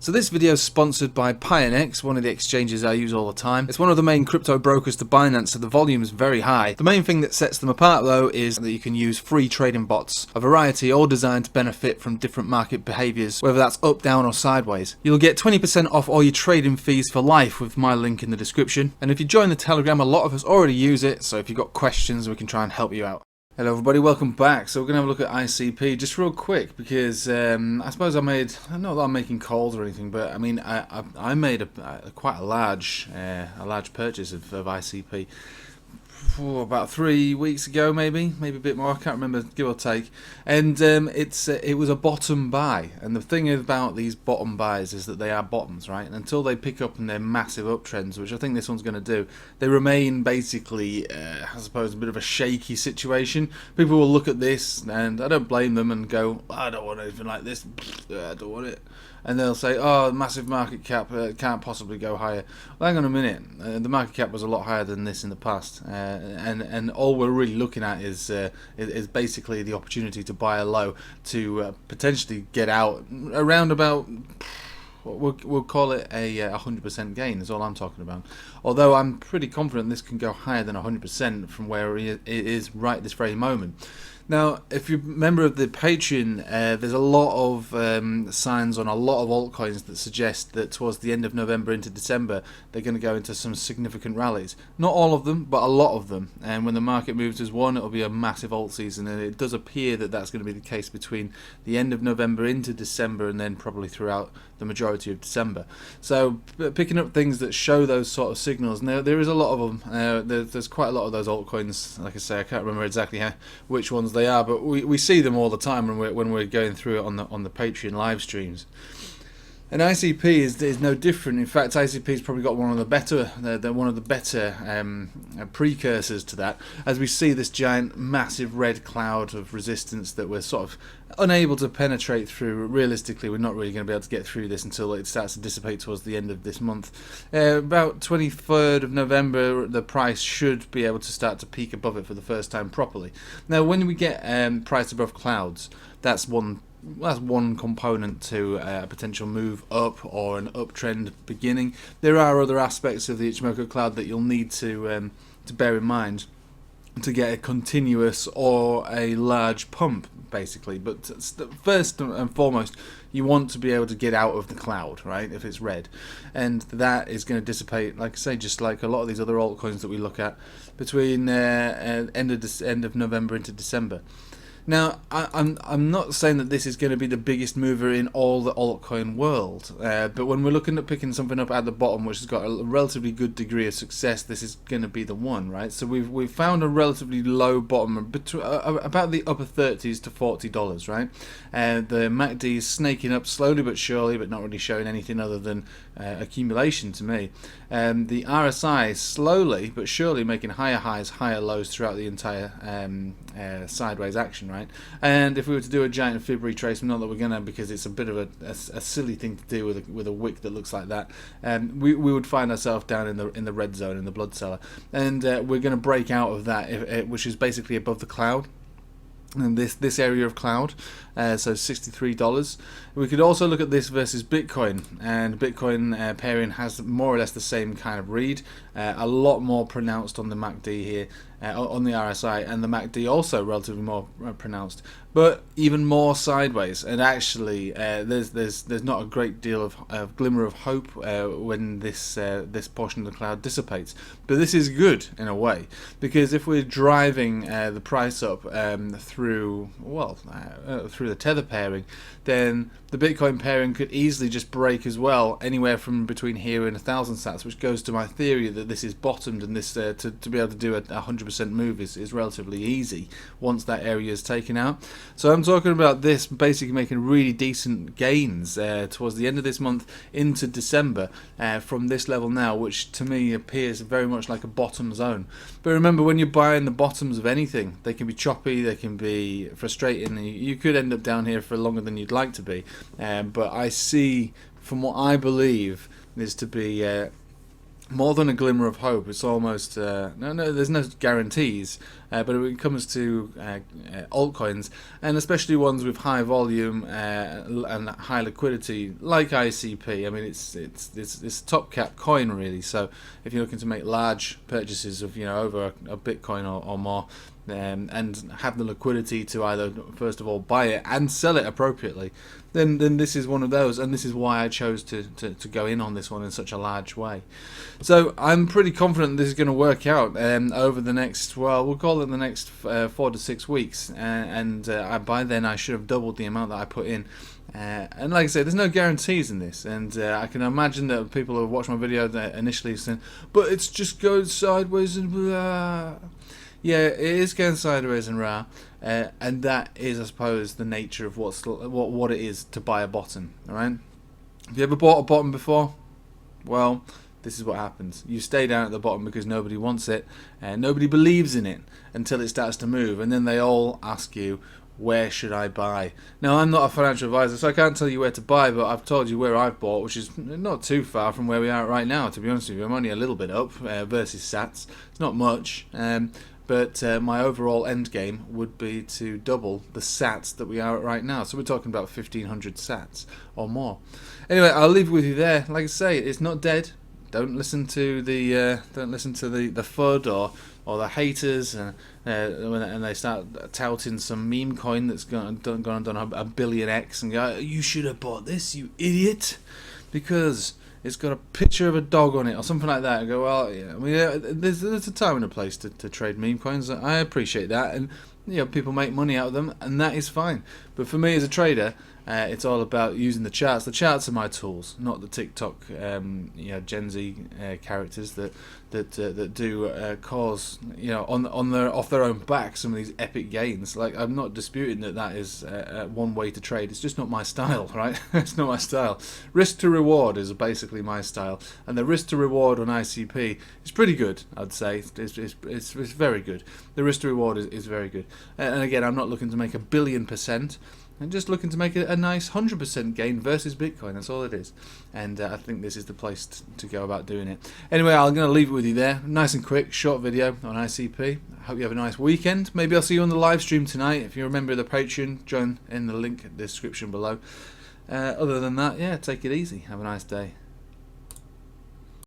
So this video is sponsored by Pionex, one of the exchanges I use all the time. It's one of the main crypto brokers to Binance, so the volume is very high. The main thing that sets them apart though is that you can use free trading bots, a variety all designed to benefit from different market behaviours, whether that's up, down or sideways. You'll get 20% off all your trading fees for life with my link in the description. And if you join the Telegram, a lot of us already use it, so if you've got questions we can try and help you out. Hello everybody, welcome back. So we're going to have a look at ICP just real quick because I suppose I know that I'm making calls or anything, but I mean I made quite a large purchase of ICP about 3 weeks ago, maybe a bit more, I can't remember, give or take, and it was a bottom buy. And the thing about these bottom buys is that they are bottoms, right? And until they pick up in their massive uptrends, which I think this one's going to do, they remain basically I suppose a bit of a shaky situation. People will look at this, and I don't blame them, and go, I don't want anything like this, I don't want it. And they'll say, oh, massive market cap, can't possibly go higher. Well, hang on a minute, the market cap was a lot higher than this in the past, and all we're really looking at is basically the opportunity to buy a low to potentially get out around about, we'll call it a 100% gain is all I'm talking about. Although I'm pretty confident this can go higher than 100% from where it is right this very moment. Now, if you're a member of the Patreon, there's a lot of signs on a lot of altcoins that suggest that towards the end of November into December, they're going to go into some significant rallies. Not all of them, but a lot of them. And when the market moves as one, it'll be a massive alt season. And it does appear that that's going to be the case between the end of November into December, and then probably throughout the majority of December. So picking up things that show those sort of signals. Now, there is a lot of them. There's quite a lot of those altcoins. Like I say, I can't remember exactly which ones they are, but we see them all the time when we're going through it on the Patreon live streams. And ICP is no different. In fact, ICP's probably got one of the better precursors to that, as we see this giant, massive red cloud of resistance that we're sort of unable to penetrate through. Realistically, we're not really going to be able to get through this until it starts to dissipate towards the end of this month. About 23rd of November, the price should be able to start to peak above it for the first time properly. Now, when we get price above clouds, that's one component to a potential move up or an uptrend beginning. There are other aspects of the Ichimoku cloud that you'll need to bear in mind to get a continuous or a large pump, basically. But first and foremost, you want to be able to get out of the cloud, right, if it's red. And that is going to dissipate, like I say, just like a lot of these other altcoins that we look at, between end of November into December. Now, I'm not saying that this is going to be the biggest mover in all the altcoin world, but when we're looking at picking something up at the bottom which has got a relatively good degree of success, this is going to be the one, right? So we've found a relatively low bottom, about the upper 30s to $40, right? The MACD is snaking up slowly but surely, but not really showing anything other than accumulation to me. The RSI is slowly but surely making higher highs, higher lows throughout the entire sideways action, right? And if we were to do a giant fib retracement, not that we're gonna, because it's a bit of a silly thing to do with a wick that looks like that, we would find ourselves down in the red zone, in the blood cellar, and we're going to break out of that, which is basically above the cloud. And this area of cloud, so $63. We could also look at this versus Bitcoin, and Bitcoin pairing has more or less the same kind of read, a lot more pronounced on the MACD here, on the RSI, and the MACD also relatively more pronounced, but even more sideways. And actually, there's not a great deal of glimmer of hope when this portion of the cloud dissipates. But this is good in a way, because if we're driving the price up through the tether pairing, then the Bitcoin pairing could easily just break as well, anywhere from between here and 1,000 sats, which goes to my theory that this is bottomed, and this to be able to do a 100% move is relatively easy once that area is taken out. So I'm talking about this basically making really decent gains towards the end of this month into December from this level now, which to me appears very much like a bottom zone. But remember, when you're buying the bottoms of anything, they can be choppy, they can be frustrating, you could end up down here for longer than you'd like to be. But I see, from what I believe is to be more than a glimmer of hope. It's almost there's no guarantees, but when it comes to altcoins, and especially ones with high volume and high liquidity, like ICP, I mean it's a top cap coin really. So if you're looking to make large purchases of over a Bitcoin or more, and have the liquidity to either first of all buy it and sell it appropriately, then this is one of those, and this is why I chose to go in on this one in such a large way. So I'm pretty confident this is going to work out over the next, well, we'll call it the next 4 to 6 weeks, and by then I should have doubled the amount that I put in. And like I say, there's no guarantees in this, and I can imagine that people who have watched my video initially saying, but it's just going sideways and blah. Yeah, it is going sideways and rah, and that is, I suppose, the nature of what it is to buy a bottom. All right, have you ever bought a bottom before? Well, this is what happens. You stay down at the bottom because nobody wants it, and nobody believes in it until it starts to move, and then they all ask you, where should I buy? Now, I'm not a financial advisor, so I can't tell you where to buy, but I've told you where I've bought, which is not too far from where we are right now, to be honest with you. I'm only a little bit up versus sats. It's not much. But my overall end game would be to double the sats that we are at right now. So we're talking about 1,500 sats or more. Anyway, I'll leave it with you there. Like I say, it's not dead. Don't listen to the FUD or the haters, and they start touting some meme coin that's gone and done a billion X and go, you should have bought this, you idiot, because it's got a picture of a dog on it or something like that. I go, well, yeah, I mean, there's a time and a place to trade meme coins. I appreciate that, and people make money out of them, and that is fine. But for me as a trader, it's all about using the charts. The charts are my tools, not the TikTok, Gen Z characters that do cause, off their own back some of these epic gains. Like, I'm not disputing that is one way to trade. It's just not my style, right? It's not my style. Risk to reward is basically my style, and the risk to reward on ICP is pretty good. I'd say it's very good. The risk to reward is very good. And again, I'm not looking to make 1,000,000,000%. I'm just looking to make a nice 100% gain versus Bitcoin. That's all it is. And I think this is the place to go about doing it. Anyway, I'm going to leave it with you there. Nice and quick, short video on ICP. I hope you have a nice weekend. Maybe I'll see you on the live stream tonight. If you're a member of the Patreon, join in the link in the description below. Other than that, yeah, take it easy. Have a nice day.